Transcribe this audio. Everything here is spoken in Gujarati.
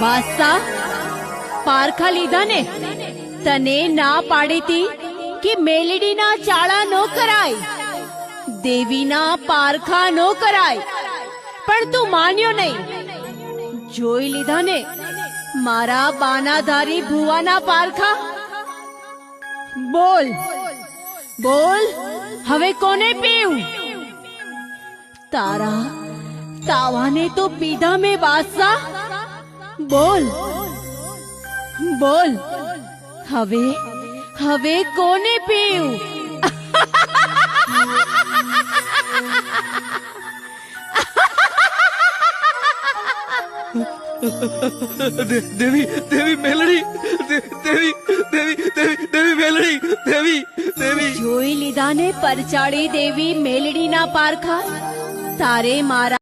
બાદશાહ, પારખા લીધા ને? તને ના પાડી તી કે મેલડીના ચાળા નો કરાય, દેવીના પારખા નો કરાય, પણ તું માન્યો નહીં. જોઈ લીધા ને મારા બાનાધારી ભુવાના પારખા? બોલ બોલ, હવે કોને પીવું? તારા તાવાને તો પીધા મેં બાદશાહ. બોલ બોલ, હવે હવે કોને પીવું? દેવી દેવી મેલડી, દેવી દેવી દેવી દેવી મેલડી, દેવી દેવી. જોઈ લીધા ને પરચાળી દેવી મેલડીના પારખા? તારે મારા